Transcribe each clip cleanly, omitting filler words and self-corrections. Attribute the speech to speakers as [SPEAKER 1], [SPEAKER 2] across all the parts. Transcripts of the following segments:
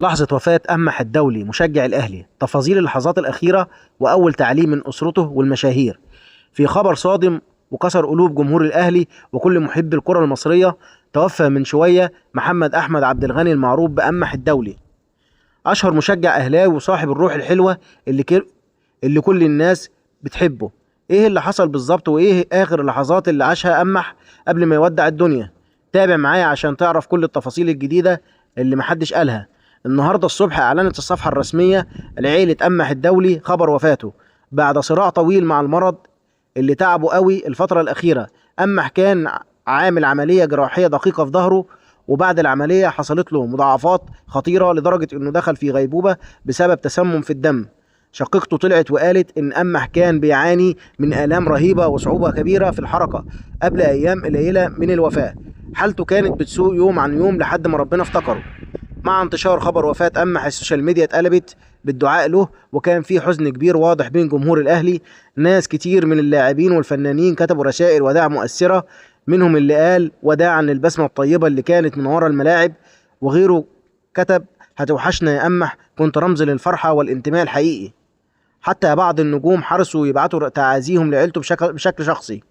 [SPEAKER 1] لحظة وفاة أمح الدولي مشجع الأهلي، تفاصيل اللحظات الأخيرة وأول تعليم من أسرته والمشاهير. في خبر صادم وكسر قلوب جمهور الأهلي وكل محب الكرة المصرية، توفى من شوية محمد أحمد عبد الغني المعروف بأمح الدولي، أشهر مشجع أهلاوي وصاحب الروح الحلوة اللي كل الناس بتحبه. إيه اللي حصل بالظبط وإيه آخر اللحظات اللي عاشها أمح قبل ما يودع الدنيا؟ تابع معايا عشان تعرف كل التفاصيل الجديدة اللي محدش قالها. النهارده الصبح أعلنت الصفحة الرسمية لعيلة أمح الدولي خبر وفاته بعد صراع طويل مع المرض اللي تعبه قوي الفترة الأخيرة. أمح كان عامل عملية جراحية دقيقة في ظهره، وبعد العملية حصلت له مضاعفات خطيرة لدرجة إنه دخل في غيبوبة بسبب تسمم في الدم. شقيقته طلعت وقالت إن أمح كان بيعاني من آلام رهيبة وصعوبة كبيرة في الحركة قبل أيام قليلة من الوفاة. حالته كانت بتسوء يوم عن يوم لحد ما ربنا افتكره. مع انتشار خبر وفاة أمح السوشيال ميديا اتقلبت بالدعاء له، وكان في حزن كبير واضح بين جمهور الأهلي. ناس كتير من اللاعبين والفنانين كتبوا رسائل وداع مؤثرة، منهم اللي قال وداعا للبسمة الطيبة اللي كانت من ورا الملاعب، وغيره كتب هتوحشنا يا أمح، كنت رمز للفرحة والانتماء الحقيقي. حتى بعض النجوم حرصوا يبعتوا تعازيهم لعيلته بشكل شخصي.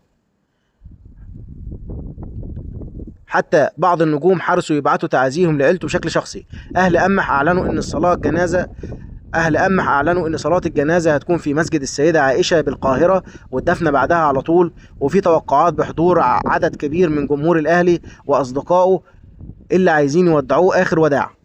[SPEAKER 1] حتى بعض النجوم حرصوا يبعتوا تعازيهم لعيلته بشكل شخصي. أهل أمح أعلنوا إن صلاة الجنازة هتكون في مسجد السيدة عائشة بالقاهرة، والدفن بعدها على طول. وفي توقعات بحضور عدد كبير من جمهور الأهلي وأصدقائه اللي عايزين يودعوه آخر وداع.